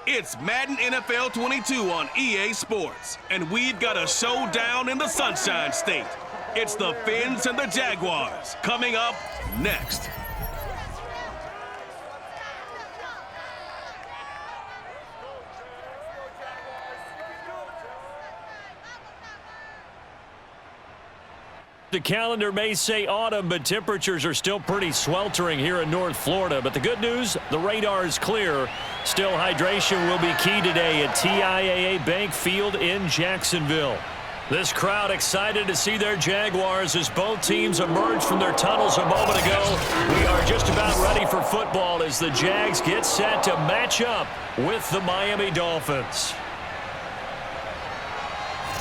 It's Madden NFL 22 on EA Sports, and we've got a showdown in the Sunshine State. It's the Fins and the Jaguars coming up next. The calendar may say autumn, but temperatures are still pretty sweltering here in North Florida. But the good news, the radar is clear. Still, hydration will be key today at TIAA Bank Field in Jacksonville. This crowd excited to see their Jaguars as both teams emerged from their tunnels a moment ago. We are just about ready for football as the Jags get set to match up with the Miami Dolphins.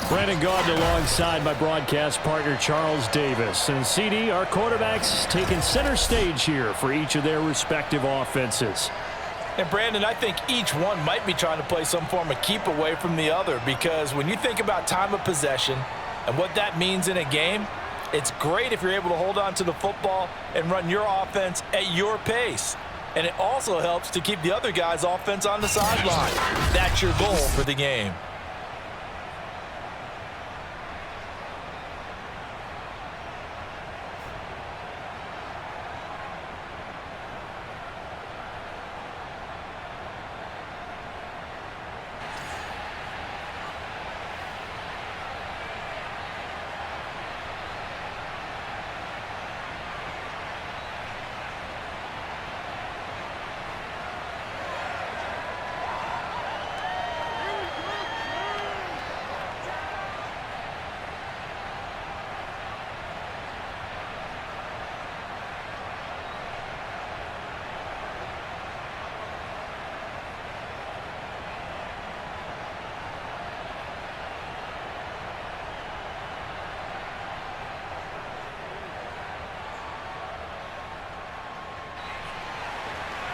Brandon Gaudin alongside my broadcast partner Charles Davis. And CD, our quarterbacks taking center stage here for each of their respective offenses. And Brandon, I think each one might be trying to play some form of keep away from the other, because when you think about time of possession and what that means in a game, it's great if you're able to hold on to the football and run your offense at your pace. And it also helps to keep the other guy's offense on the sideline. That's your goal for the game.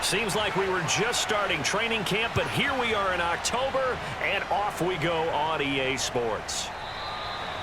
Seems like we were just starting training camp, but here we are in October, and off we go on EA Sports.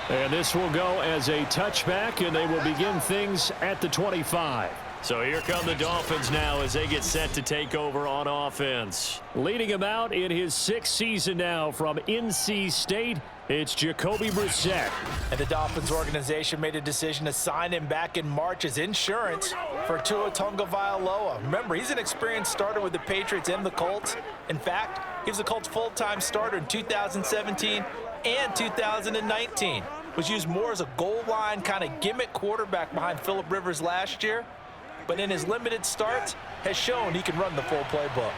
And this will go as a touchback, and they will begin things at the 25. So here come the Dolphins now as they get set to take over on offense. Leading him out in his 6th season now from NC State, it's Jacoby Brissett. And the Dolphins organization made a decision to sign him back in March as insurance for Tua Tagovailoa. Remember, he's an experienced starter with the Patriots and the Colts. In fact, he was the Colts' full-time starter in 2017 and 2019. Was used more as a goal line kind of gimmick quarterback behind Phillip Rivers last year. But in his limited starts, has shown he can run the full playbook.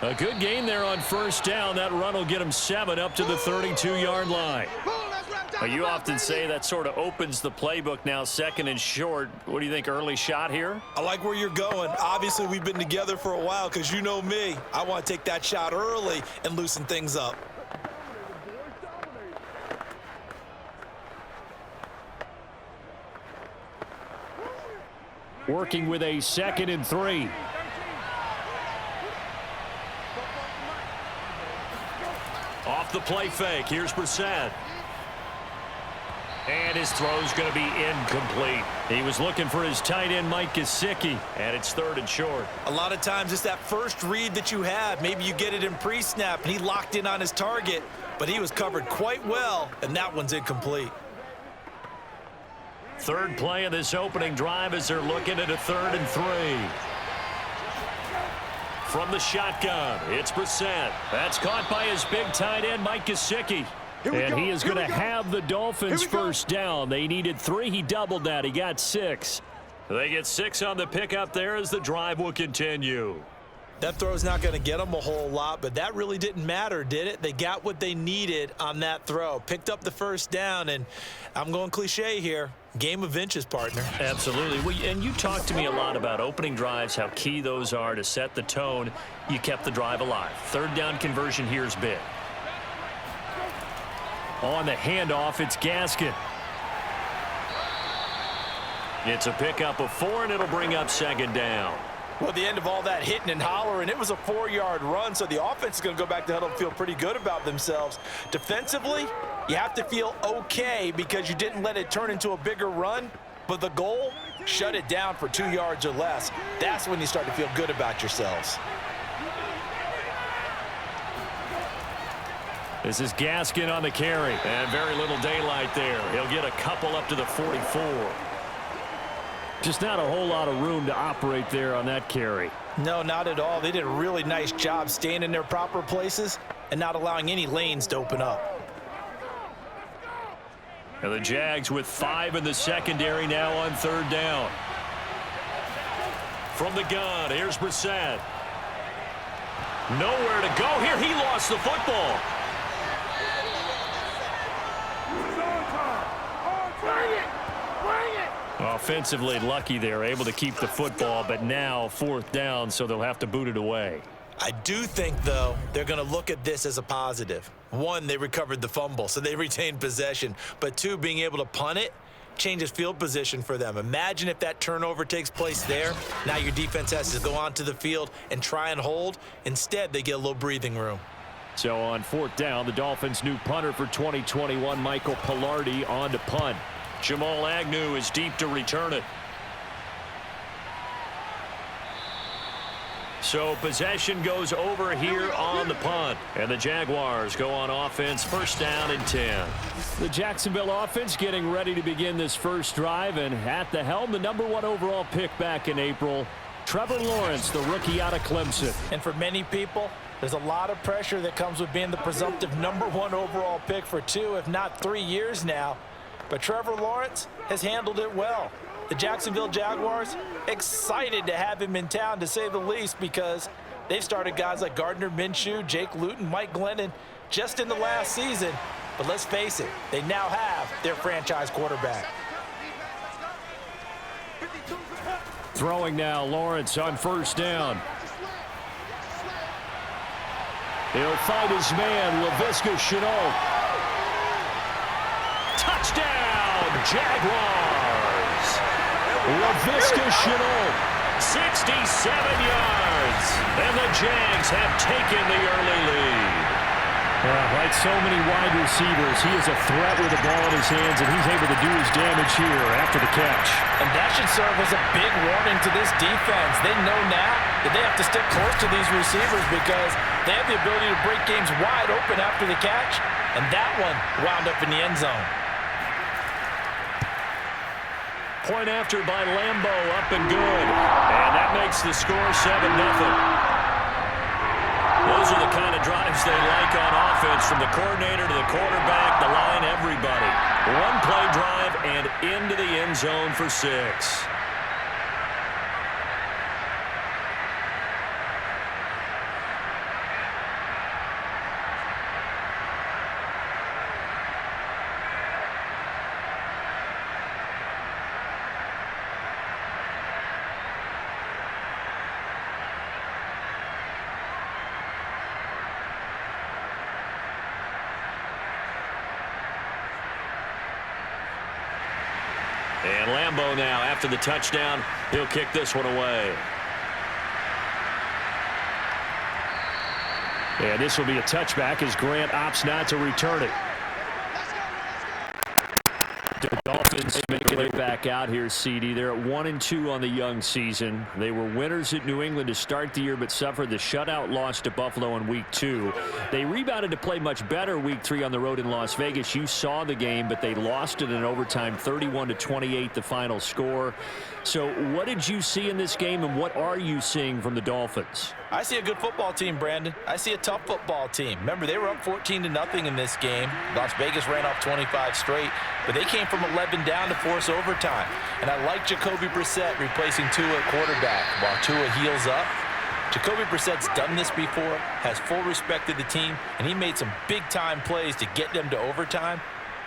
A good gain there on first down. That run will get him 7 up to the 32-yard line. You often say that sort of opens the playbook now, second and short. What do you think, early shot here? I like where you're going. Obviously, we've been together for a while because you know me. I want to take that shot early and loosen things up. Working with a 2nd and 3. Off the play fake. Here's Brissett. And his throw's going to be incomplete. He was looking for his tight end, Mike Gesicki. And it's 3rd and short. A lot of times it's that first read that you have. Maybe you get it in pre-snap, and he locked in on his target, but he was covered quite well, and that one's incomplete. Third play of this opening drive as they're looking at a 3rd and 3. From the shotgun, it's Brissett. That's caught by his big tight end, Mike Gesicki. And he is going to have the Dolphins first down. They needed 3. He doubled that. He got 6. They get 6 on the pickup there as the drive will continue. That throw's not going to get them a whole lot, but that really didn't matter, did it? They got what they needed on that throw. Picked up the first down, and I'm going cliche here. Game of inches, partner. Absolutely. Well, and you talked to me a lot about opening drives, how key those are to set the tone. You kept the drive alive. 3rd down conversion here is big. On the handoff, it's Gaskin. It's a pickup of 4, and it'll bring up 2nd down. Well, the end of all that hitting and hollering, it was a 4-yard run, so the offense is going to go back to huddle and feel pretty good about themselves. Defensively, you have to feel okay because you didn't let it turn into a bigger run, but the goal shut it down for 2 yards or less. That's when you start to feel good about yourselves. This is Gaskin on the carry. And very little daylight there. He'll get a couple up to the 44. Just not a whole lot of room to operate there on that carry. No, not at all. They did a really nice job staying in their proper places and not allowing any lanes to open up. And the Jags with 5 in the secondary now on 3rd down. From the gun, here's Brissett. Nowhere to go here. He lost the football. Offensively lucky there, able to keep the football, but now 4th down, so they'll have to boot it away. I do think, though, they're going to look at this as a positive. 1, they recovered the fumble, so they retained possession. But 2, being able to punt it changes field position for them. Imagine if that turnover takes place there. Now your defense has to go onto the field and try and hold. Instead, they get a little breathing room. So on 4th down, the Dolphins' new punter for 2021, Michael Pilardi, on to punt. Jamal Agnew is deep to return it. So possession goes over here on the punt. And the Jaguars go on offense, 1st down and 10. The Jacksonville offense getting ready to begin this first drive. And at the helm, the #1 overall pick back in April, Trevor Lawrence, the rookie out of Clemson. And for many people, there's a lot of pressure that comes with being the presumptive #1 overall pick for 2, if not 3 years now. But Trevor Lawrence has handled it well. The Jacksonville Jaguars excited to have him in town, to say the least, because they've started guys like Gardner Minshew, Jake Luton, Mike Glennon just in the last season. But let's face it, they now have their franchise quarterback. Throwing now, Lawrence on 1st down. He'll find his man, Laviska Shenault. Touchdown, Jaguars! Laviska Shenault, 67 yards, and the Jags have taken the early lead. Like so many wide receivers, he is a threat with the ball in his hands, and he's able to do his damage here after the catch. And that should serve as a big warning to this defense. They know now that they have to stick close to these receivers because they have the ability to break games wide open after the catch, and that one wound up in the end zone. Point after by Lambo, up and good. And that makes the score 7-0. Those are the kind of drives they like on offense, from the coordinator to the quarterback, the line, everybody. 1-play drive and into the end zone for 6. And Lambo now, after the touchdown, he'll kick this one away. And this will be a touchback as Grant opts not to return it. The Dolphins make their way back out here, CD. They're at 1-2 on the young season. They were winners at New England to start the year, but suffered the shutout loss to Buffalo in Week 2. They rebounded to play much better Week 3 on the road in Las Vegas. You saw the game, but they lost it in overtime, 31-28, the final score. So what did you see in this game, and what are you seeing from the Dolphins? I see a good football team, Brandon. I see a tough football team. Remember, they were up 14-0 in this game. Las Vegas ran off 25 straight, but they came from 11 down to force overtime. And I like Jacoby Brissett replacing Tua at quarterback while Tua heals up. Jacoby Brissett's done this before, has full respect of the team, and he made some big-time plays to get them to overtime.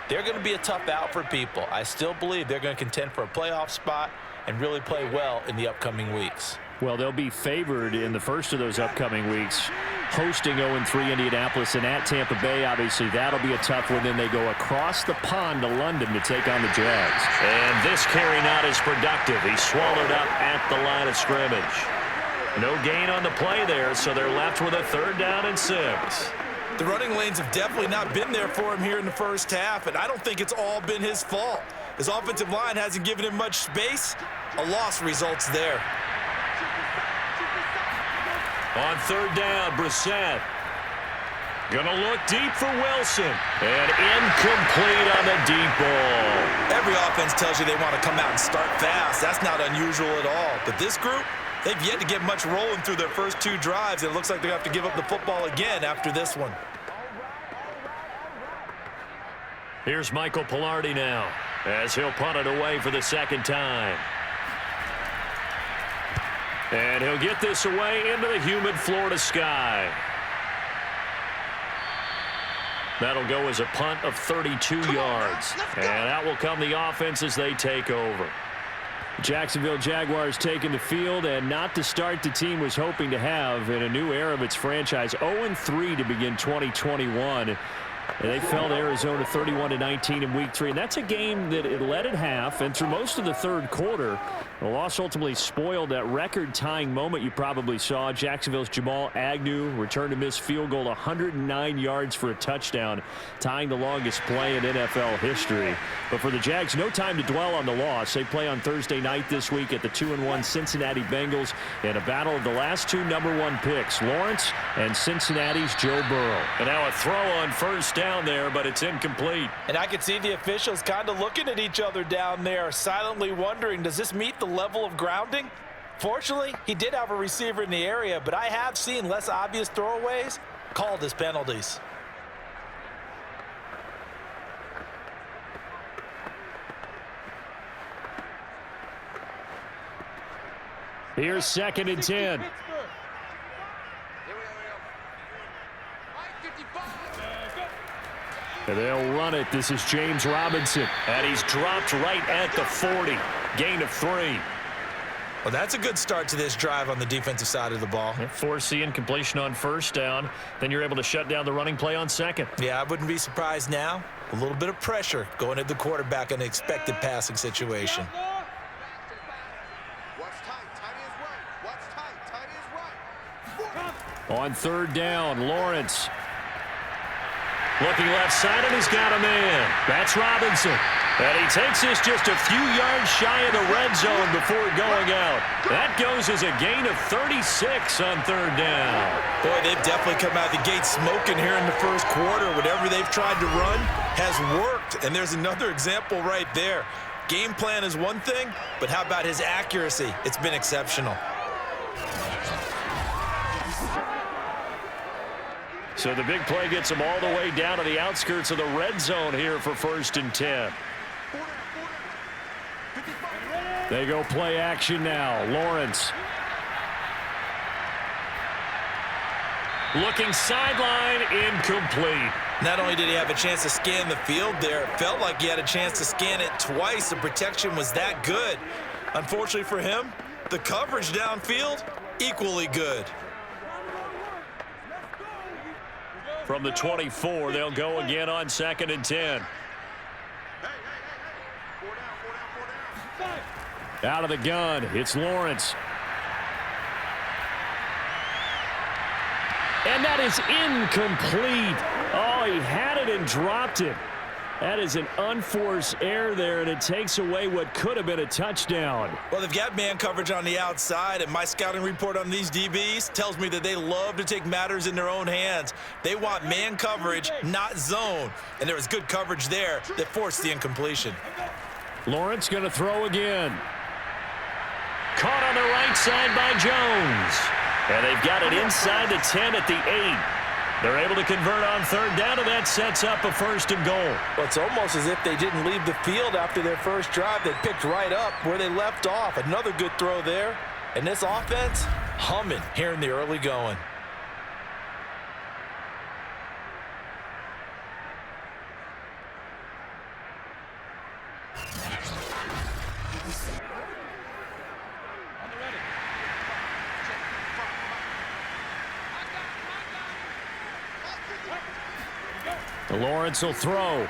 They're going to be a tough out for people. I still believe they're going to contend for a playoff spot and really play well in the upcoming weeks. Well, they'll be favored in the first of those upcoming weeks, hosting 0-3 Indianapolis and at Tampa Bay. Obviously, that'll be a tough one. Then they go across the pond to London to take on the Jags. And this carry not as productive. He swallowed up at the line of scrimmage. No gain on the play there, so they're left with a 3rd down and 6. The running lanes have definitely not been there for him here in the first half, and I don't think it's all been his fault. His offensive line hasn't given him much space, A loss results there. On third down, Brissett. Gonna look deep for Wilson. And incomplete on the deep ball. Every offense tells you they want to come out and start fast. That's not unusual at all. But this group, they've yet to get much rolling through their first 2 drives. And it looks like they have to give up the football again after this one. Here's Michael Pilardi now as he'll punt it away for the second time. And he'll get this away into the humid Florida sky. That'll go as a punt of 32 yards. And out will come the offense as they take over. Jacksonville Jaguars taking the field, and not the start the team was hoping to have in a new era of its franchise. 0-3 to begin 2021. And they fell to Arizona 31-19 in Week 3. And that's a game that it led at half, and through most of the third quarter, the loss ultimately spoiled that record-tying moment you probably saw. Jacksonville's Jamal Agnew returned to miss field goal, 109 yards for a touchdown, tying the longest play in NFL history. But for the Jags, no time to dwell on the loss. They play on Thursday night this week at the 2-1 Cincinnati Bengals in a battle of the last 2 #1 picks, Lawrence and Cincinnati's Joe Burrow. And now a throw on first down there, but it's incomplete. And I could see the officials kind of looking at each other down there, silently wondering, does this meet the level of grounding? Fortunately, he did have a receiver in the area, but I have seen less obvious throwaways called as penalties. Here's 2nd and 10. And they'll run it. This is James Robinson. And he's dropped right at the 40. Gain of 3. Well, that's a good start to this drive on the defensive side of the ball. Force the incompletion on first down. Then you're able to shut down the running play on second. Yeah, I wouldn't be surprised now. A little bit of pressure going at the quarterback in an expected passing situation. On third down, Lawrence. Looking left side, and he's got a man. That's Robinson. And he takes this just a few yards shy of the red zone before going out. That goes as a gain of 36 on third down. Boy, they've definitely come out of the gate smoking here in the first quarter. Whatever they've tried to run has worked. And there's another example right there. Game plan is one thing, but how about his accuracy? It's been exceptional. So the big play gets them all the way down to the outskirts of the red zone here for 1st and 10. They go play action now. Lawrence. Looking sideline, incomplete. Not only did he have a chance to scan the field there, it felt like he had a chance to scan it twice. The protection was that good. Unfortunately for him, the coverage downfield, equally good. From the 24, they'll go again on 2nd and 10. Out of the gun, it's Lawrence. And that is incomplete. Oh, he had it and dropped it. That is an unforced error there, and it takes away what could have been a touchdown. Well, they've got man coverage on the outside, and my scouting report on these DBs tells me that they love to take matters in their own hands. They want man coverage, not zone. And there was good coverage there that forced the incompletion. Lawrence going to throw again. Caught on the right side by Jones. And they've got it inside the 10 at the 8. They're able to convert on third down, and that sets up a 1st and goal. Well, it's almost as if they didn't leave the field after their first drive. They picked right up where they left off. Another good throw there. And this offense, humming here in the early going. Lawrence will throw.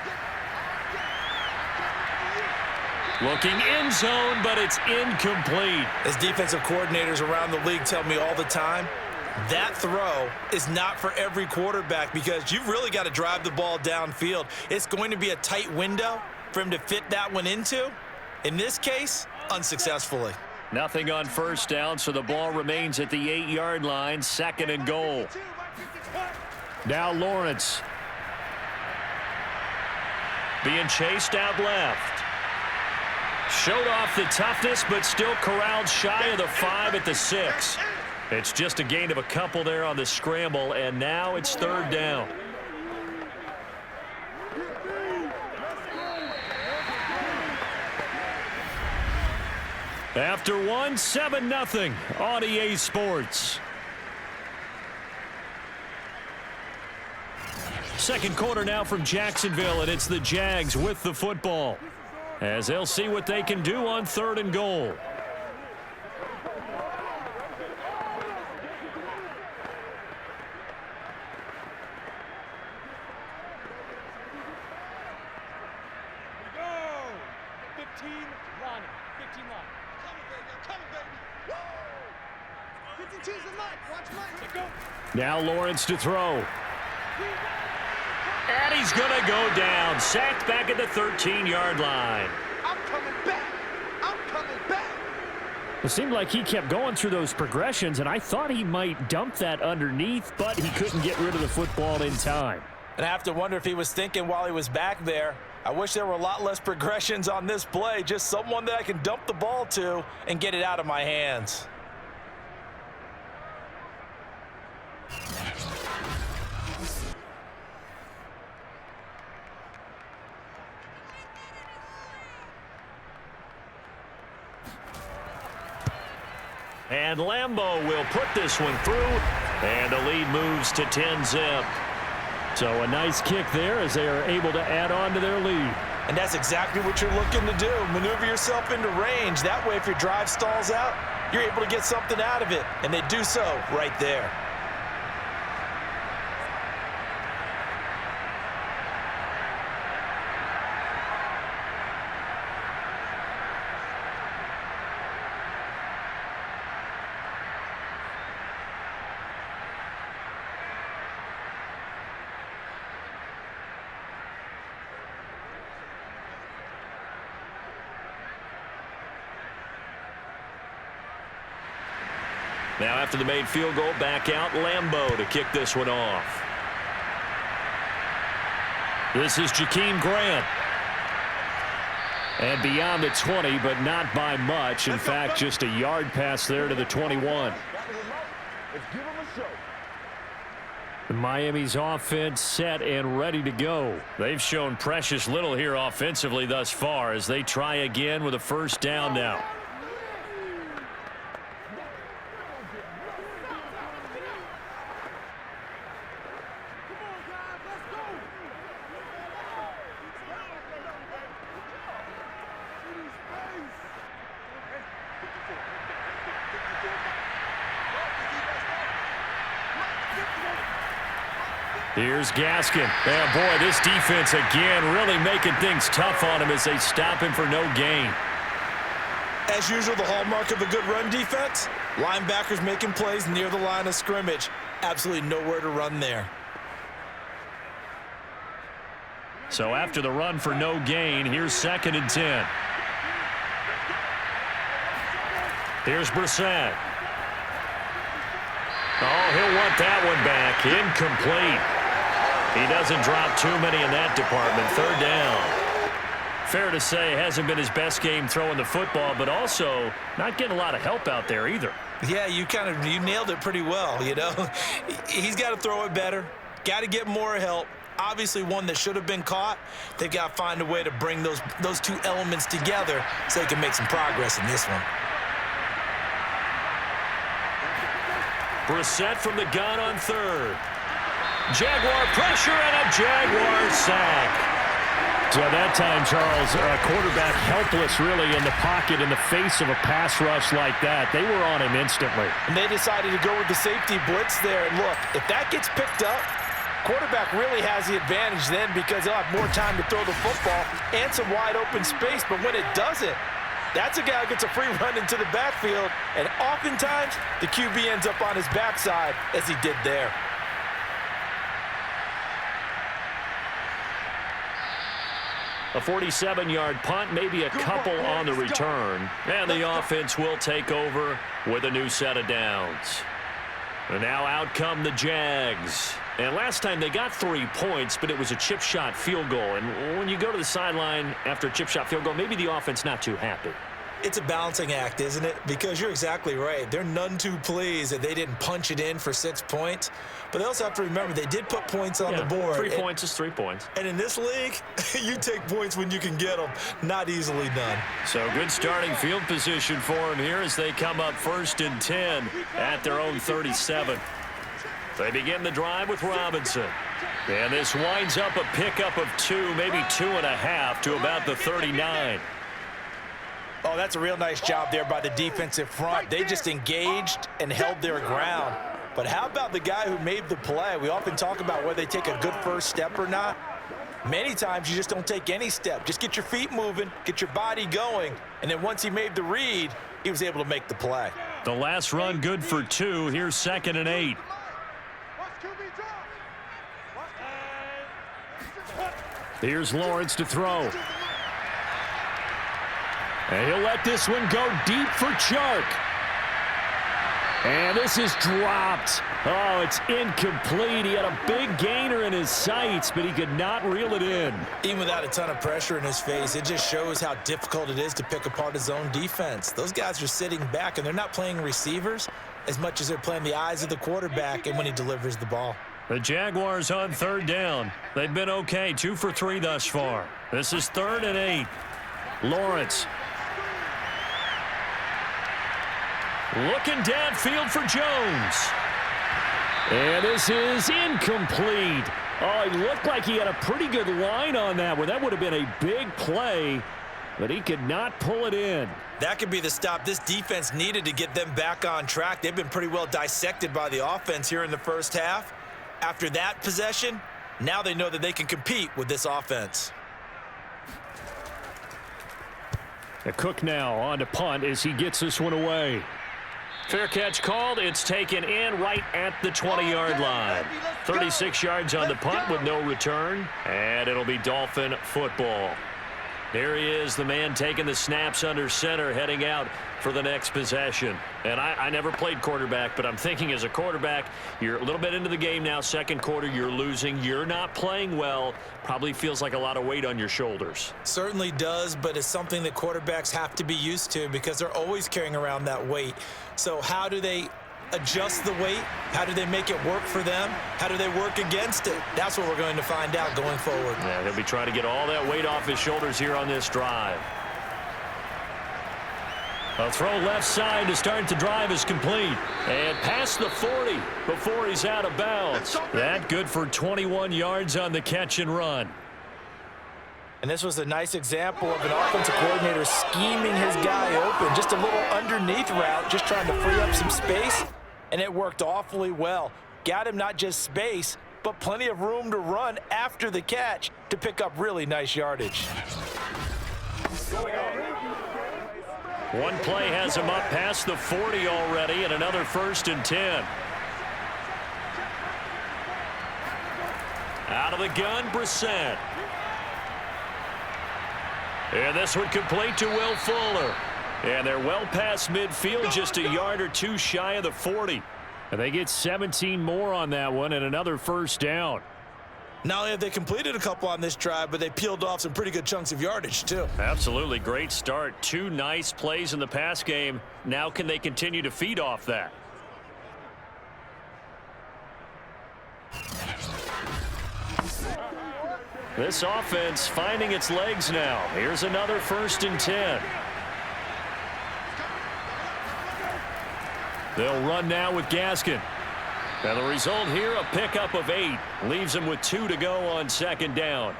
Looking end zone, but it's incomplete. As defensive coordinators around the league tell me all the time, that throw is not for every quarterback because you've really got to drive the ball downfield. It's going to be a tight window for him to fit that one into. In this case, unsuccessfully. Nothing on first down, so the ball remains at the 8-yard line, 2nd and goal. Now Lawrence. Being chased out left. Showed off the toughness, but still corralled shy of the 5 at the 6. It's just a gain of a couple there on the scramble, and now it's 3rd down. After one, 7-0 on EA Sports. Second quarter now from Jacksonville, and it's the Jags with the football, as they'll see what they can do on 3rd and goal. Now Lawrence to throw. And he's going to go down. Sacked back at the 13-yard line. I'm coming back. I'm coming back. It seemed like he kept going through those progressions, and I thought he might dump that underneath, but he couldn't get rid of the football in time. And I have to wonder if he was thinking while he was back there, I wish there were a lot less progressions on this play, just someone that I can dump the ball to and get it out of my hands. And Lambeau will put this one through, and the lead moves to 10-zip. So a nice kick there as they are able to add on to their lead. And that's exactly what you're looking to do. Maneuver yourself into range. That way, if your drive stalls out, you're able to get something out of it. And they do so right there. Now after the made field goal, back out Lambeau to kick this one off. This is Jakeem Grant. And beyond the 20, but not by much. In fact, just a yard pass there to the 21. Miami's offense set and ready to go. They've shown precious little here offensively thus far as they try again with a first down now. Here's Gaskin. And boy, this defense again really making things tough on him as they stop him for no gain. As usual, the hallmark of a good run defense, linebackers making plays near the line of scrimmage. Absolutely nowhere to run there. So after the run for no gain, here's 2nd and 10. Here's Brissett. Oh, he'll want that one back. Incomplete. He doesn't drop too many in that department. 3rd down. Fair to say, hasn't been his best game throwing the football, but also not getting a lot of help out there either. Yeah, you nailed it pretty well, you know. He's got to throw it better. Got to get more help. Obviously one that should have been caught. They've got to find a way to bring those two elements together so they can make some progress in this one. Brissett from the gun on 3rd. Jaguar pressure and a Jaguar sack. So that time, Charles, quarterback helpless really in the pocket in the face of a pass rush like that. They were on him instantly. And they decided to go with the safety blitz there. And look, if that gets picked up, quarterback really has the advantage then because he'll have more time to throw the football and some wide open space. But when it doesn't, that's a guy who gets a free run into the backfield. And oftentimes, the QB ends up on his backside as he did there. A 47-yard punt, maybe a couple on the return. And the offense will take over with a new set of downs. And now out come the Jags. And last time they got 3 points, but it was a chip shot field goal. And when you go to the sideline after a chip shot field goal, maybe the offense not too happy. It's a balancing act, isn't it? Because you're exactly right. They're none too pleased that they didn't punch it in for 6 points. But they also have to remember they did put points on the board. 3 points is 3 points. And in this league, you take points when you can get them. Not easily done. So good starting field position for them here as they come up 1st and 10 at their own 37. They begin the drive with Robinson. And this winds up a pickup of 2, maybe 2.5 to about the 39. Oh, that's a real nice job there by the defensive front. They just engaged and held their ground. But how about the guy who made the play? We often talk about whether they take a good first step or not. Many times you just don't take any step. Just get your feet moving, get your body going, and then once he made the read, he was able to make the play. The last run good for 2. Here's 2nd and 8. Here's Lawrence to throw. And he'll let this one go deep for Chark. And this is dropped. Oh, it's incomplete. He had a big gainer in his sights, but he could not reel it in. Even without a ton of pressure in his face, it just shows how difficult it is to pick apart his own defense. Those guys are sitting back, and they're not playing receivers as much as they're playing the eyes of the quarterback and when he delivers the ball. The Jaguars on 3rd down. They've been okay, 2 for 3 thus far. This is 3rd and 8. Lawrence. Looking downfield for Jones. And this is incomplete. Oh, he looked like he had a pretty good line on that one. That would have been a big play, but he could not pull it in. That could be the stop this defense needed to get them back on track. They've been pretty well dissected by the offense here in the first half. After that possession, now they know that they can compete with this offense. The Cook now on to punt as he gets this one away. Fair catch called. It's taken in right at the 20-yard line. 36 yards on the punt with no return, and it'll be Dolphin football. There he is, the man taking the snaps under center, heading out for the next possession. And I never played quarterback, but I'm thinking as a quarterback, you're a little bit into the game now. Second quarter, you're losing. You're not playing well. Probably feels like a lot of weight on your shoulders. Certainly does, but it's something that quarterbacks have to be used to because they're always carrying around that weight. So how do they adjust the weight? How do they make it work for them? How do they work against it? That's what we're going to find out going forward. Yeah, he'll be trying to get all that weight off his shoulders here on this drive. A throw left side to start the drive is complete. And past the 40 before he's out of bounds. That good for 21 yards on the catch and run. And this was a nice example of an offensive coordinator scheming his guy open. Just a little underneath route, just trying to free up some space. And it worked awfully well. Got him not just space, but plenty of room to run after the catch to pick up really nice yardage. One play has him up past the 40 already, and another 1st and 10. Out of the gun, Brissett. And this one complete to Will Fuller. And they're well past midfield, just a yard or two shy of the 40. And they get 17 more on that one and another 1st down. Not only have they completed a couple on this drive, but they peeled off some pretty good chunks of yardage, too. Absolutely great start. 2 nice plays in the pass game. Now can they continue to feed off that? This offense finding its legs now. Here's another 1st and 10. They'll run now with Gaskin. And the result here, a pickup of 8. Leaves them with 2 to go on 2nd down.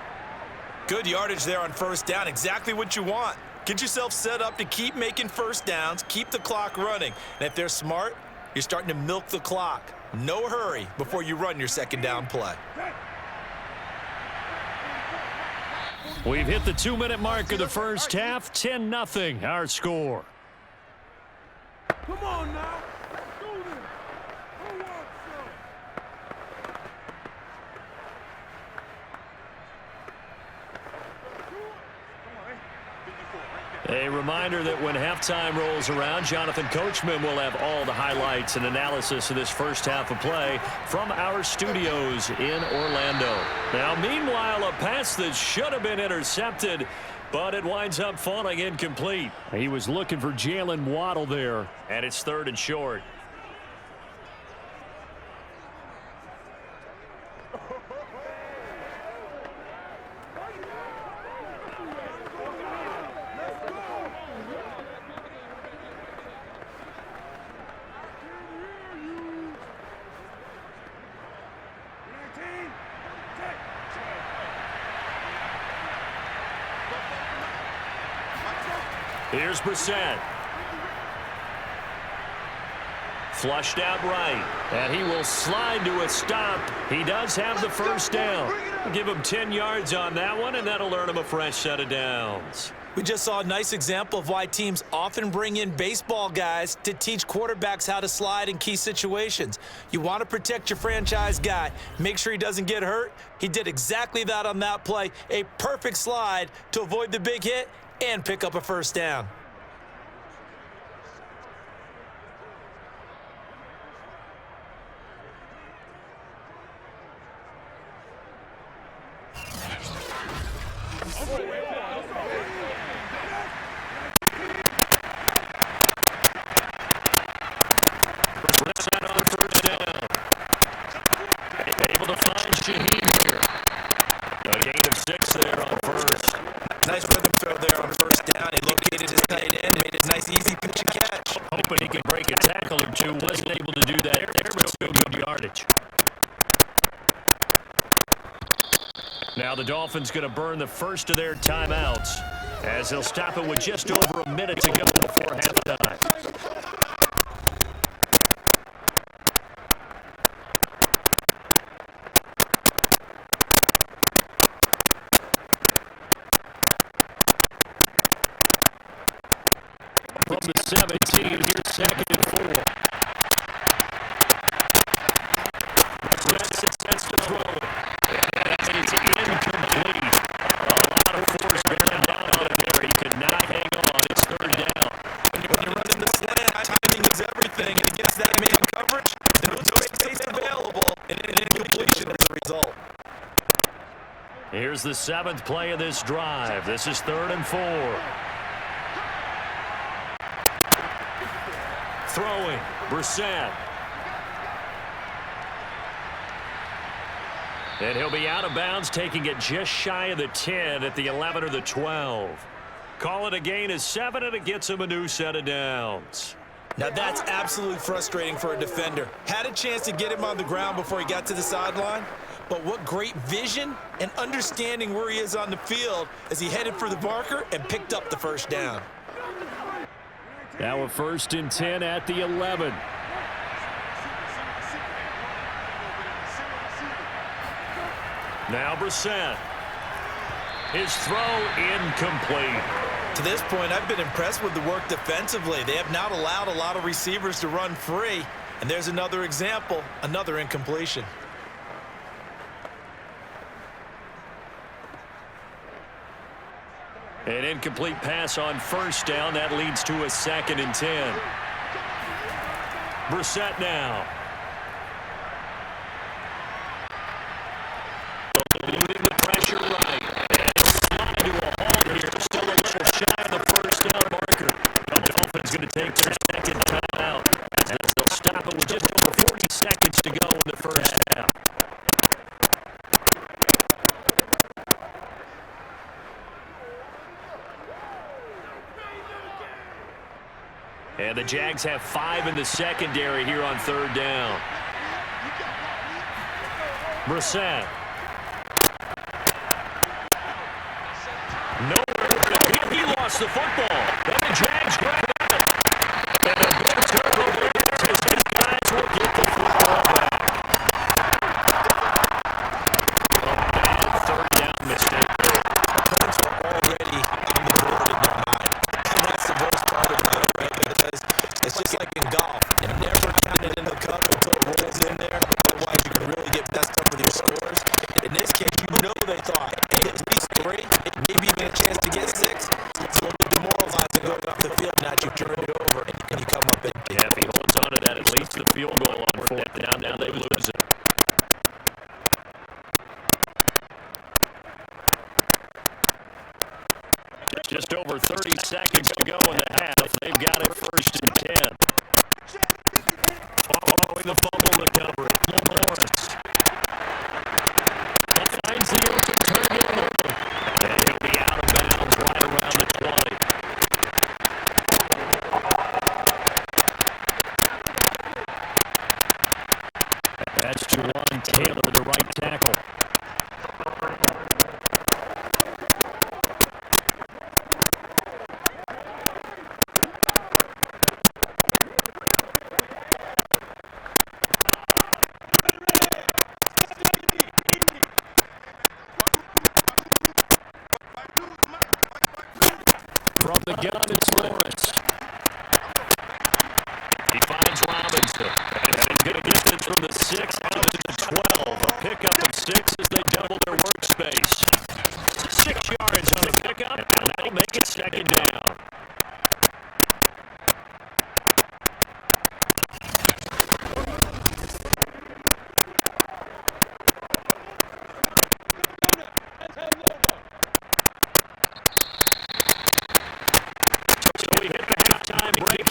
Good yardage there on 1st down. Exactly what you want. Get yourself set up to keep making 1st downs, keep the clock running. And if they're smart, you're starting to milk the clock. No hurry before you run your 2nd down play. We've hit the 2-minute mark of the first half. 10-0 our score. Come on now. Do this. Who wants some? A reminder that when halftime rolls around, Jonathan Coachman will have all the highlights and analysis of this first half of play from our studios in Orlando. Now, meanwhile, a pass that should have been intercepted, but it winds up falling incomplete. He was looking for Jalen Waddle there, and it's 3rd and short. Here's Brissett. Flushed out right. And he will slide to a stop. He does have the first down. Give him 10 yards on that one, and that'll earn him a fresh set of downs. We just saw a nice example of why teams often bring in baseball guys to teach quarterbacks how to slide in key situations. You want to protect your franchise guy. Make sure he doesn't get hurt. He did exactly that on that play. A perfect slide to avoid the big hit and pick up a first down. Brissett on first down. Able to find Shaheed here. A gain of 6 there on first. Nice rhythm throw there on first down. He located his tight end, made a nice easy pitch and catch. Hoping he could break a tackle or two. Wasn't able to do that there, but still good yardage. Now the Dolphins going to burn the first of their timeouts as they'll stop it with just over a minute to go before halftime. From the 17, here's 2nd and 4. Brissett sets to throw it. And it's incomplete. A lot of force bearing down on him there. He could not hang on. It's 3rd down. When you're running the slant, timing is everything. And against that man coverage, no space available, and an incompletion as a result. Here's the 7th play of this drive. This is 3rd and 4. Throwing, Brissett. And he'll be out of bounds, taking it just shy of the 10 at the 11 or the 12. Call it a gain of 7, and it gets him a new set of downs. Now that's absolutely frustrating for a defender. Had a chance to get him on the ground before he got to the sideline, but what great vision and understanding where he is on the field as he headed for the marker and picked up the first down. Now a 1st and 10 at the 11. Now Brissett. His throw incomplete. To this point, I've been impressed with the work defensively. They have not allowed a lot of receivers to run free. And there's another example, another incompletion. An incomplete pass on first down. That leads to a 2nd and 10. Brissett now. Eluding the pressure right. And slide to a halt here. Still a little shy of the first down marker. The Dolphins going to take their 2nd timeout. As they'll stop it with just over 40 seconds to go in the first half. And the Jags have 5 in the secondary here on 3rd down. Brissett. Nowhere. He lost the football. And the Jags grab it. And a good turnover as these guys will get the football back. A bad 3rd down mistake. Points were already on the board in your mind. And that's the worst part about it, right? Because it's just like in golf. You never count it in the cup until it rolls in there. Otherwise, you can really get messed up with your scores. In this case, you know they thought, hey, at least 3, maybe even a chance to get 6. It's a little bit demoralizing. Just over 30 seconds to go in the half. They've got it 1st and 10. Following the fumble recovery, Lawrence. That finds the open target. And he'll be out of bounds right around the 20. That's Juwan Taylor, the right tackle. From the gun, it's Lawrence. He finds Robinson. And he's going to get this from the 6 out to the 12. A pickup of 6 as they double their workspace. 6 yards on the pickup, and that'll make it 2nd down.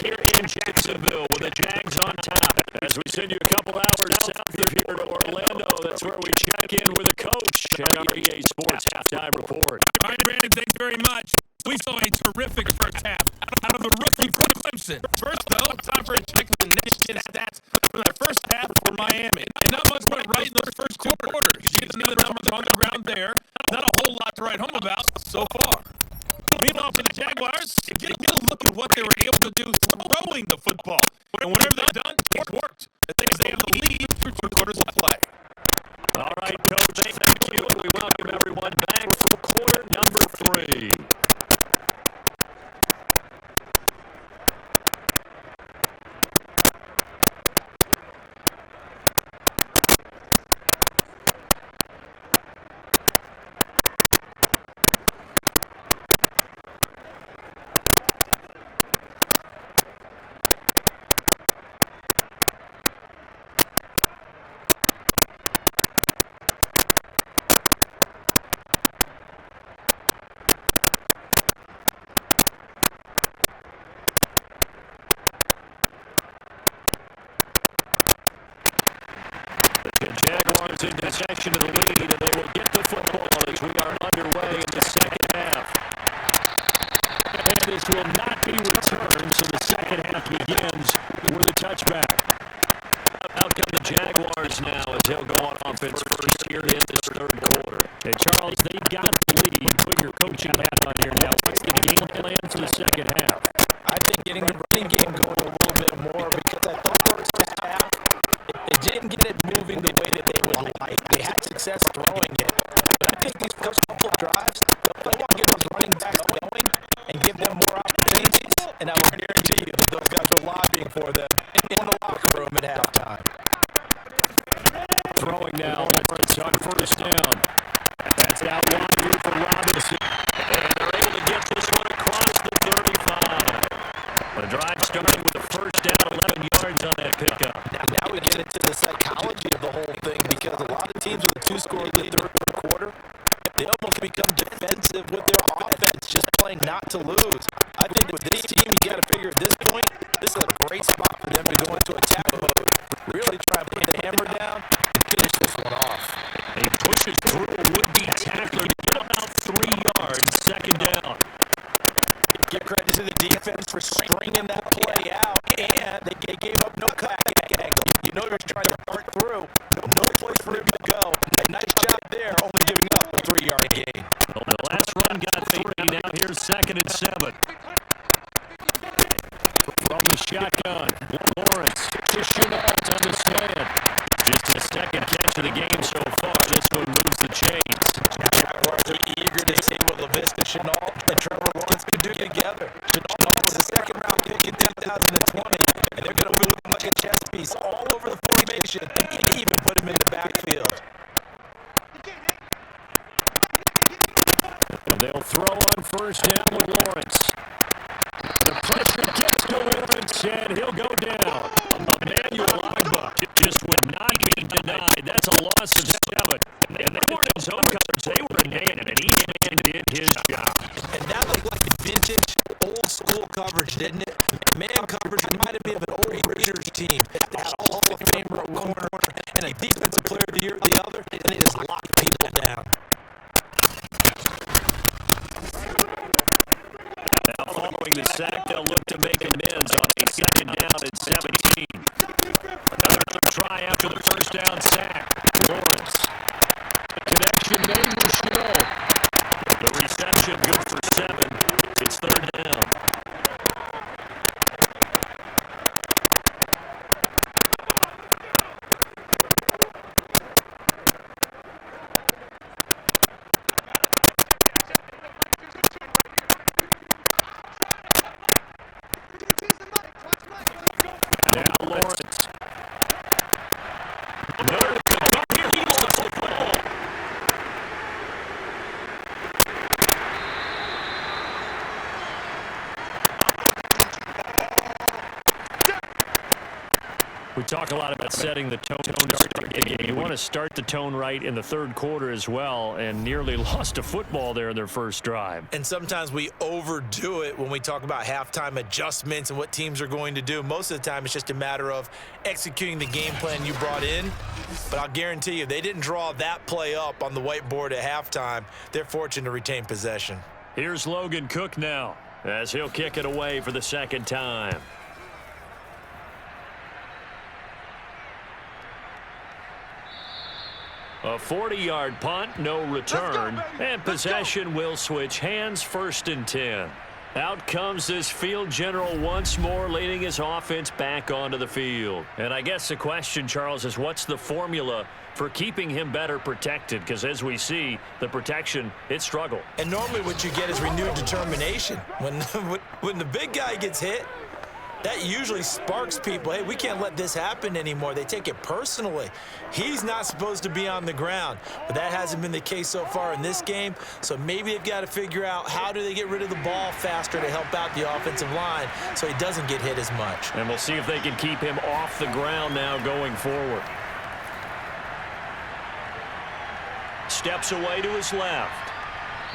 Here in Jacksonville with the Jags on top. As we send you a couple hours south of here to Orlando, that's where we check in with the coach at our EA Sports Halftime Report. All right, Brandon, thank you very much. We saw a terrific first half out of the rookie from Clemson. First, though, time for a check of the next-gen stats for the first half for Miami. And not much went right in those first 2 quarters. You get another numbers on the ground there. Not a whole lot to write home about so far. Meanwhile, for the Jaguars, get a look at what they were able to do throwing the football. And whatever they've done, it's worked. They have the lead through 2 quarters of play. All right, Coach, thank you. We welcome everyone back for quarter number 3. Jaguars in possession of the lead, and they will get the football as we are underway in the second half. And this will not be returned, so the second half begins with a touchback. Out come the Jaguars now as they'll go on offense first here in this 3rd quarter. Hey, Charles, they've got the lead. Put your coaching hat on here now. What's the game plan for the second half? I think getting the running game going a little bit more because I thought first half, they didn't get it moving the way that they would like. They had success throwing it. But I think these first couple of drives, they'll want to get those running backs going and give them more opportunities. And I will guarantee you that those guys are lobbying for them in the locker room at halftime. Throwing now, Lawrence on 1st down. That's out wide here for Robinson. And they're able to get this one across the 35. The drive starting with the 1st down, 11 yards on that pickup. Now we get into the psychology of the whole thing because a lot of teams with a 2-score lead in the 3rd quarter, they almost become defensive with their offense, just playing not to lose. I think with this team, you got to figure at this point, this is a great spot for them to go into attack mode, really try and put the hammer down and finish this one off. He pushes through a would-be tackler to get about 3 yards, 2nd down. Give credit to the defense for stringing that play out, and they gave up no cutback angle. You know they're trying to dart through. No place for him to go. A nice job there, only giving up a 3-yard gain. The last run got 3. Now here's 2nd and 7. From the shotgun, Lawrence to Chenault on the stand. Just his 2nd catch of the game so far. This one moves the chains. Jaguars are eager to see what LaVisca Chenault and Trevor Lawrence can do together. Chenault was a 2nd-round pick in 2020, and they're going to move him like a chess piece all over the formation and even put him in the backfield. They'll throw on 1st down with Lawrence. The pressure gets to Lawrence, and he'll go down. Emmanuel Agba just would not be denied. That's a loss of 7. And they weren't in zone coverage. They were in man, and he did his job. And that looked like coverage, didn't it? Man coverage reminded me of an old Raiders team. That Hall of Famer at one corner and a defensive player of the year at the other, and they just locked people down. Now following the sack, they'll look to make amends on a second down at 17. Another try after the first down sack. Lawrence. Connection made with Snow. The reception good for 7. It's third down. Now Lawrence. We talk a lot about setting the tone to start a game. You want to start the tone right in the third quarter as well, and nearly lost a football there in their first drive. And sometimes we overdo it when we talk about halftime adjustments and what teams are going to do. Most of the time, it's just a matter of executing the game plan you brought in. But I'll guarantee you, they didn't draw that play up on the whiteboard at halftime. They're fortunate to retain possession. Here's Logan Cook now, as he'll kick it away for the second time. A 40-yard punt, no return, and possession will switch hands, 1st and 10. Out comes this field general once more, leading his offense back onto the field. And I guess the question, Charles, is what's the formula for keeping him better protected? Because as we see, the protection, it struggled. And normally what you get is renewed determination. When the big guy gets hit, that usually sparks people. Hey, we can't let this happen anymore. They take it personally. He's not supposed to be on the ground, but that hasn't been the case so far in this game. So maybe they've got to figure out how do they get rid of the ball faster to help out the offensive line so he doesn't get hit as much. And we'll see if they can keep him off the ground now going forward. Steps away to his left.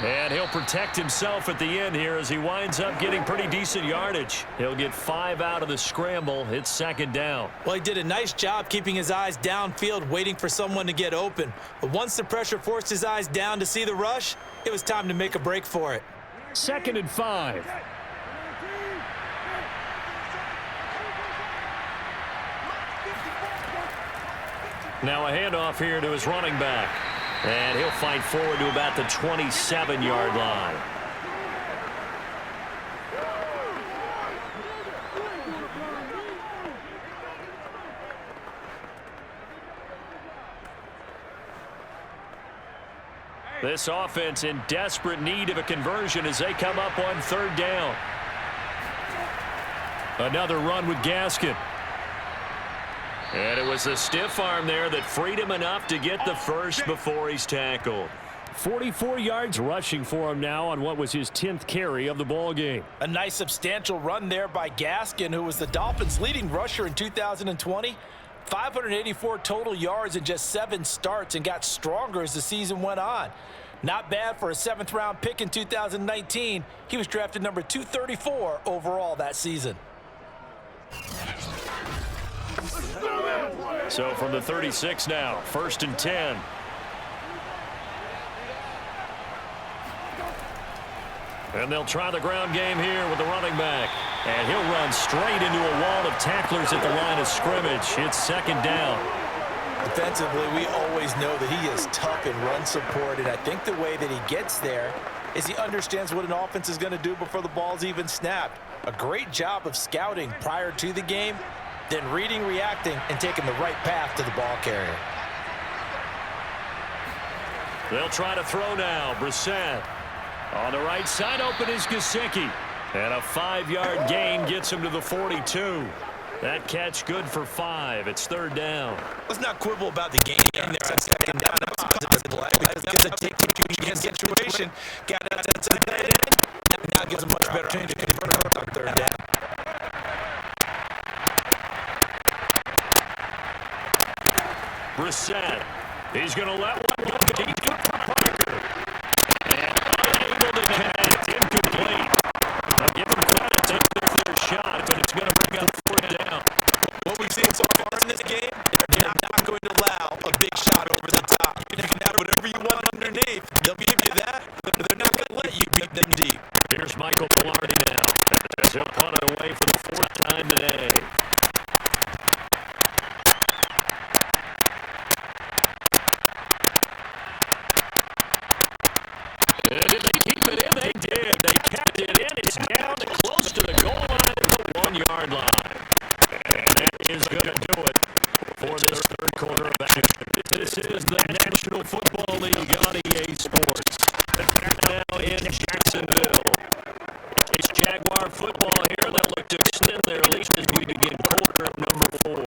And he'll protect himself at the end here as he winds up getting pretty decent yardage. He'll get 5 out of the scramble. It's second down. Well, he did a nice job keeping his eyes downfield, waiting for someone to get open. But once the pressure forced his eyes down to see the rush, it was time to make a break for it. 2nd and 5. Now a handoff here to his running back. And he'll fight forward to about the 27-yard line. This offense in desperate need of a conversion as they come up on 3rd down. Another run with Gaskin. And it was a stiff arm there that freed him enough to get the first before he's tackled. 44 yards rushing for him now on what was his 10th carry of the ball game. A nice substantial run there by Gaskin, who was the Dolphins' leading rusher in 2020. 584 total yards in just 7 starts and got stronger as the season went on. Not bad for a 7th-round pick in 2019. He was drafted number 234 overall that season. So from the 36 now, 1st and 10. And they'll try the ground game here with the running back. And he'll run straight into a wall of tacklers at the line of scrimmage. It's 2nd down. Defensively, we always know that he is tough in run support, and I think the way that he gets there is he understands what an offense is going to do before the ball's even snapped. A great job of scouting prior to the game, then reading, reacting, and taking the right path to the ball carrier. They'll try to throw now. Brissett. On the right side, open is Gesicki. And a 5-yard gain gets him to the 42. That catch good for 5. It's 3rd down. Let's not quibble about the game there on 2nd down. Because it takes you against situation. Got out to the dead end. Now gives a much better opportunity to convert on 3rd down. Brissett. He's going to let one go deep for Parker. And unable to connect. Incomplete. I'll give him credit. Take their Michael Velarde now, as he'll punt it away for the fourth time today. And did they keep it in? They did. They kept it in. It's down close to the goal line at the 1-yard line. And that is going to do it for this third quarter of action. This is the National Football League on EA Sports. They're now in Jacksonville. It's Jaguar football here. They'll look to extend their lead as we begin quarter number 4.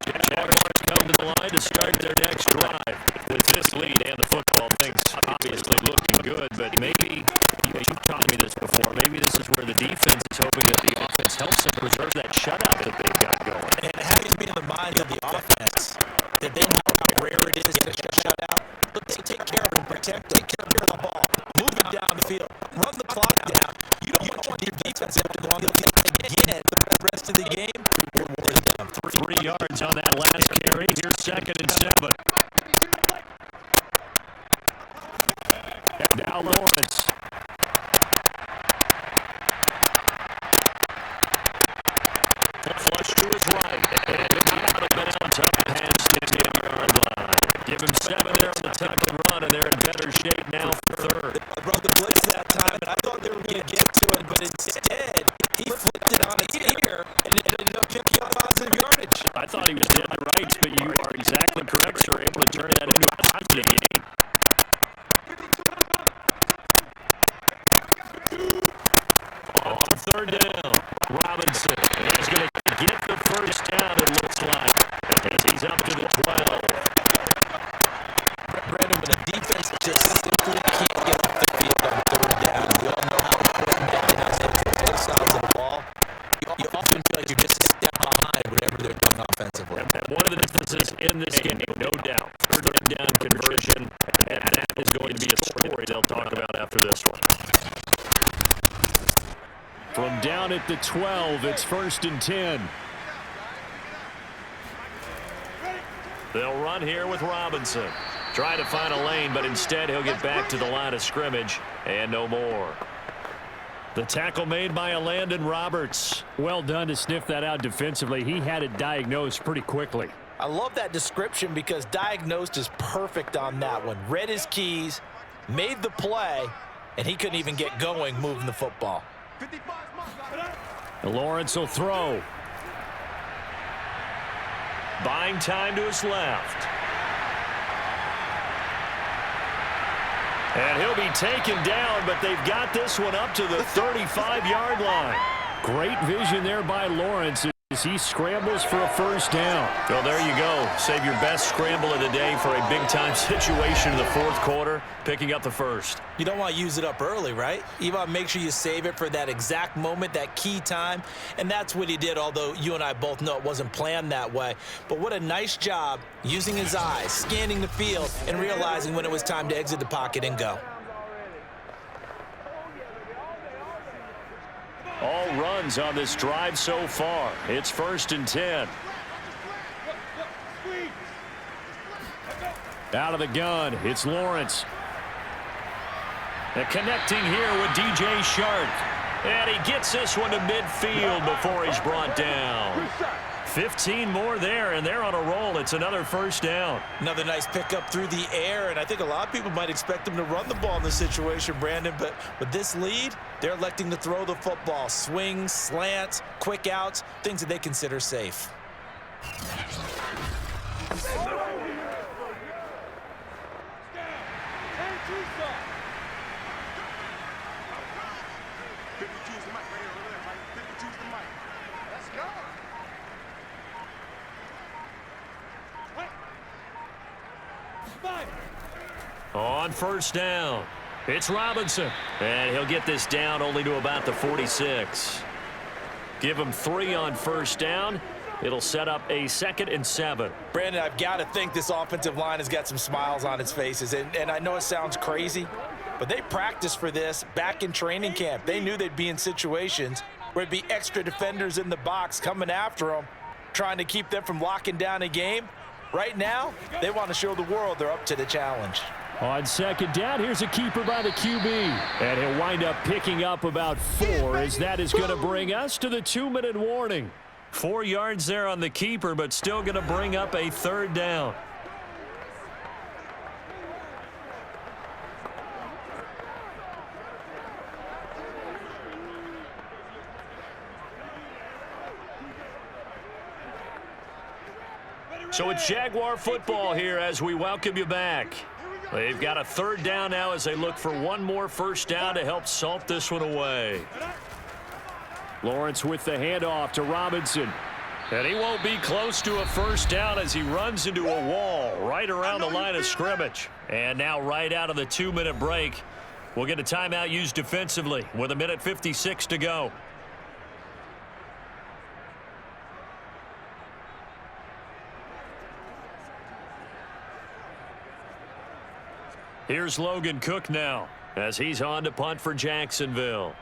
Jaguars come to the line to start their next drive. With this lead and the football, things obviously looking good, but maybe, you've taught me this before, maybe this is where the defense is hoping that the offense helps them preserve that shutout that they've got going. And it has to be in the minds of the offense that they know how rare it is to get a shutout. But they take care of and protect, take care of the ball, move it down the field, run the clock down. You don't want your defense to have to go on the field again the rest of the game. You're worried them. 3 yards on that last carry. Here's 2nd and 7. And now Lawrence. Flush to his right. And he'll be out of bounds up past the 10-yard line. Give him 7 there on the tuck and run, and they're in better shape now for third. I brought the blitz that time, and I thought they were going to get to it, but instead, he flipped it on its ear, and it ended up picking up positive yardage. I thought he was dead right, but you are exactly correct, sir. Able to turn that into a positive game. On 3rd down, Robinson is going to get the first down, it looks like, as he's up to the 12. Brandon, when a defense just simply can't get off the field on 3rd down, we all know how important that is to both sides of the ball. You often feel like you're just a step behind whatever they're doing offensively. And one of the differences in this game, no doubt, 3rd down conversion, and that is going to be a story they'll talk about after this one. From down at the 12, it's 1st and 10. They'll run here with Robinson. Trying to find a lane, but instead he'll get back to the line of scrimmage and no more. The tackle made by Landon Roberts. Well done to sniff that out defensively. He had it diagnosed pretty quickly. I love that description because diagnosed is perfect on that one. Read his keys, made the play, and he couldn't even get going moving the football. Lawrence will throw. Buying time to his left. And he'll be taken down, but they've got this one up to the 35-yard line. Great vision there by Lawrence as he scrambles for a first down. Well, there you go. Save your best scramble of the day for a big-time situation in the 4th quarter, picking up the first. You don't want to use it up early, right? You want to make sure you save it for that exact moment, that key time, and that's what he did, although you and I both know it wasn't planned that way. But what a nice job using his eyes, scanning the field, and realizing when it was time to exit the pocket and go. All runs on this drive so far. It's 1st and 10. Out of the gun, it's Lawrence. And connecting here with DJ Shark. And he gets this one to midfield before he's brought down. 15 more there, and they're on a roll. It's another first down. Another nice pickup through the air, and I think a lot of people might expect him to run the ball in this situation, Brandon, but with this lead, they're electing to throw the football. Swings, slants, quick outs, things that they consider safe. On first down, it's Robinson. And he'll get this down only to about the 46. Give him 3 on first down. It'll set up a 2nd and 7. Brandon, I've got to think this offensive line has got some smiles on its faces. And I know it sounds crazy, but they practiced for this back in training camp. They knew they'd be in situations where it'd be extra defenders in the box coming after them. trying to keep them from locking down a game. Right now, they want to show the world they're up to the challenge. On second down, here's a keeper by the QB. And he'll wind up picking up about 4, as that is going to bring us to the 2-minute warning. 4 yards there on the keeper, but still going to bring up a third down. So it's Jaguar football here as we welcome you back. They've got a third down now as they look for one more first down to help salt this one away. Lawrence with the handoff to Robinson. And he won't be close to a first down as he runs into a wall right around the line of scrimmage. And now right out of the 2-minute break, we'll get a timeout used defensively with 1:56 to go. Here's Logan Cook now as he's on to punt for Jacksonville.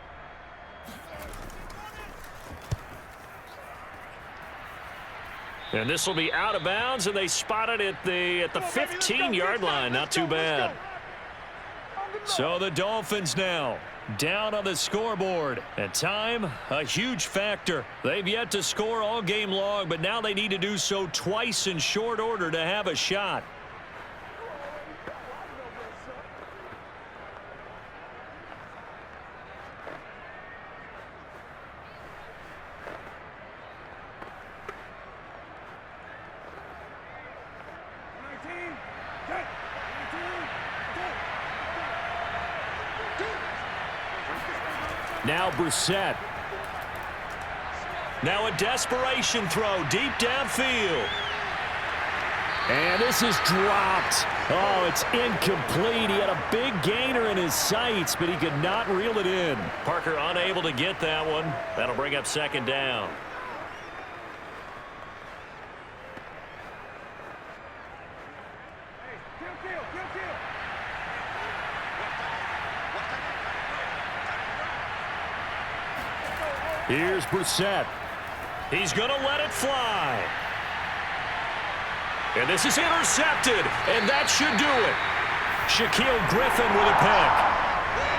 And this will be out of bounds, and they spot it at the 15-yard line. Not too bad. So the Dolphins now down on the scoreboard. And time, a huge factor. They've yet to score all game long, but now they need to do so twice in short order to have a shot. Now Brissett. Now a desperation throw deep downfield. And this is dropped. Oh, it's incomplete. He had a big gainer in his sights, but he could not reel it in. Parker unable to get that one. That'll bring up second down. Here's Brissett. He's going to let it fly. And this is intercepted, and that should do it. Shaquille Griffin with a pick.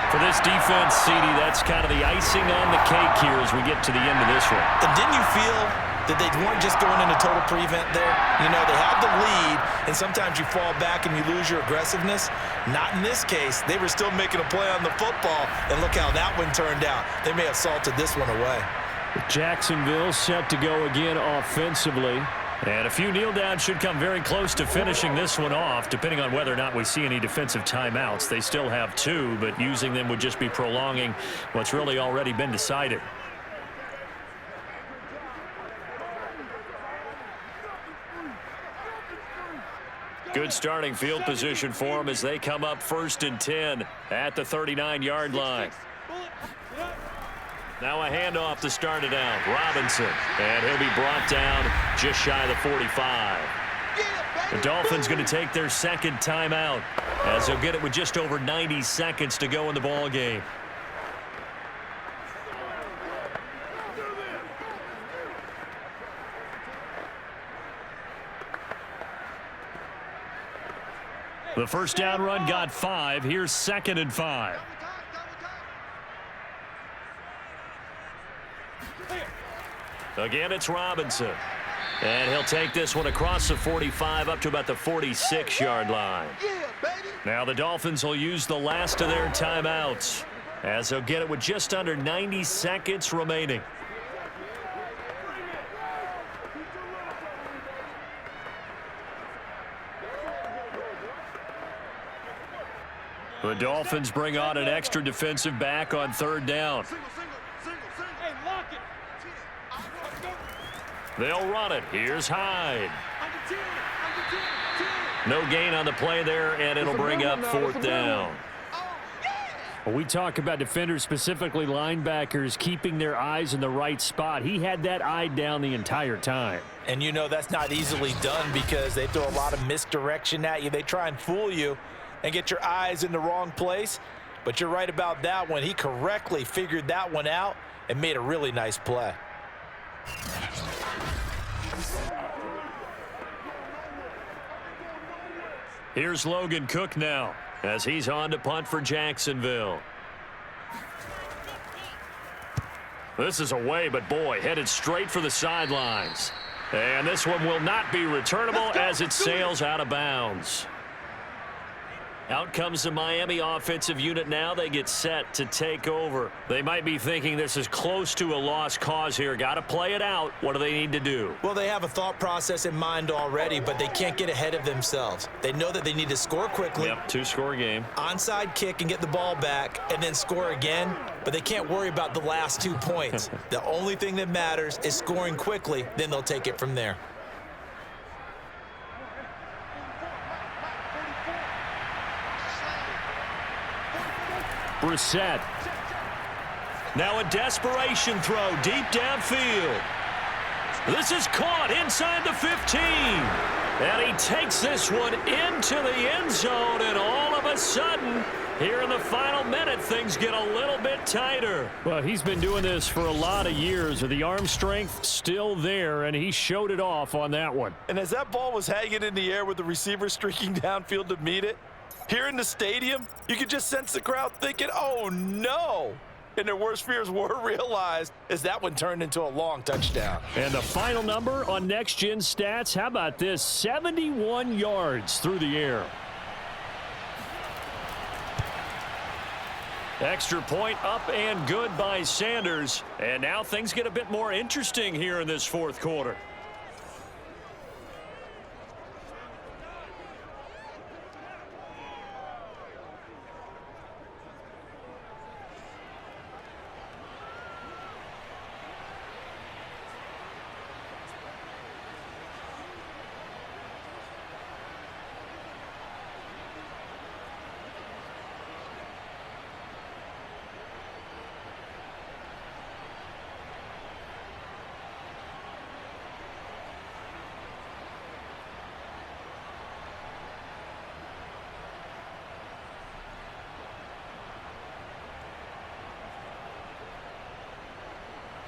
For this defense, CD, that's kind of the icing on the cake here as we get to the end of this one. And didn't you feel that they weren't just going into total prevent there? You know, they had the lead, and sometimes you fall back and you lose your aggressiveness. Not in this case. They were still making a play on the football, and look how that one turned out. They may have salted this one away. Jacksonville set to go again offensively. And a few kneel downs should come very close to finishing this one off, depending on whether or not we see any defensive timeouts. They still have 2, but using them would just be prolonging what's really already been decided. Good starting field position for them as they come up 1st and 10 at the 39-yard line. Now a handoff to start it out. Robinson, and he'll be brought down just shy of the 45. The Dolphins going to take their second timeout as they'll get it with just over 90 seconds to go in the ball game. The first down run got 5. Here's 2nd and 5. Again, it's Robinson. And he'll take this one across the 45 up to about the 46-yard line. Now the Dolphins will use the last of their timeouts as they'll get it with just under 90 seconds remaining. The Dolphins bring on an extra defensive back on 3rd down. They'll run it. Here's Hyde. No gain on the play there, and it'll bring up 4th down. When we talk about defenders, specifically linebackers, keeping their eyes in the right spot. He had that eye down the entire time. And you know that's not easily done because they throw a lot of misdirection at you. They try and fool you and get your eyes in the wrong place. But you're right about that one. He correctly figured that one out and made a really nice play. Here's Logan Cook now as he's on to punt for Jacksonville. This is away, but boy, headed straight for the sidelines. And this one will not be returnable as it sails out of bounds. Out comes the Miami offensive unit now. They get set to take over. They might be thinking this is close to a lost cause here. Got to play it out. What do they need to do? Well, they have a thought process in mind already, but they can't get ahead of themselves. They know that they need to score quickly. Yep, two-score game. Onside kick and get the ball back and then score again, but they can't worry about the last 2 points. The only thing that matters is scoring quickly, then they'll take it from there. Brissett. Now a desperation throw deep downfield. This is caught inside the 15. And he takes this one into the end zone, and all of a sudden, here in the final minute, things get a little bit tighter. Well, he's been doing this for a lot of years with the arm strength still there, and he showed it off on that one. And as that ball was hanging in the air with the receiver streaking downfield to meet it, here in the stadium, you could just sense the crowd thinking, oh, no. And their worst fears were realized as that one turned into a long touchdown. And the final number on Next Gen Stats, how about this? 71 yards through the air. Extra point up and good by Sanders. And now things get a bit more interesting here in this fourth quarter.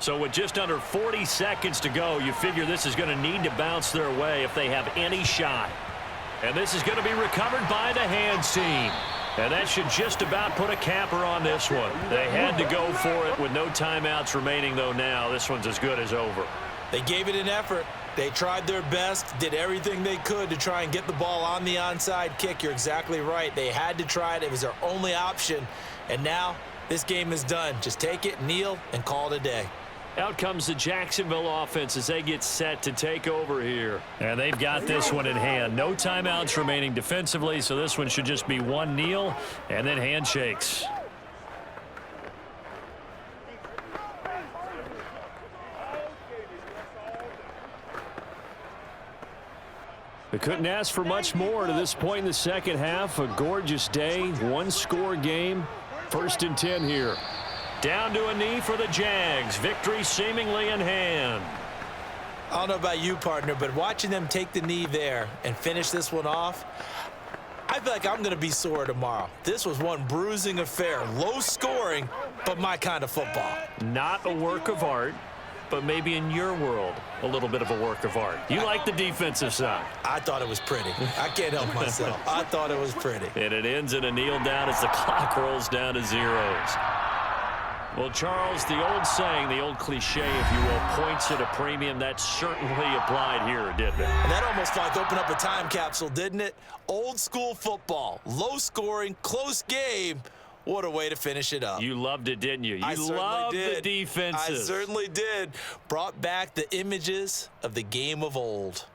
So with just under 40 seconds to go, you figure this is going to need to bounce their way if they have any shot. And this is going to be recovered by the hands team. And that should just about put a capper on this one. They had to go for it with no timeouts remaining, though now. This one's as good as over. They gave it an effort. They tried their best, did everything they could to try and get the ball on the onside kick. You're exactly right. They had to try it. It was their only option. And now this game is done. Just take it, kneel, and call it a day. Out comes the Jacksonville offense as they get set to take over here. And they've got this one in hand. No timeouts remaining defensively, so this one should just be one kneel and then handshakes. They couldn't ask for much more to this point in the second half. A gorgeous day, one-score game. 1st and 10 here. Down to a knee for the Jags. Victory seemingly in hand. I don't know about you, partner, but watching them take the knee there and finish this one off, I feel like I'm going to be sore tomorrow. This was one bruising affair. Low scoring, but my kind of football. Not a work of art, but maybe in your world, a little bit of a work of art. You like the defensive side. I thought it was pretty. I can't help myself. I thought it was pretty. And it ends in a kneel down as the clock rolls down to zeros. Well, Charles, the old saying, the old cliche, if you will, points at a premium. That certainly applied here, didn't it? And that almost like opened up a time capsule, didn't it? Old school football, low scoring, close game. What a way to finish it up. You loved it, didn't you? You loved the defenses. I certainly did. Brought back the images of the game of old.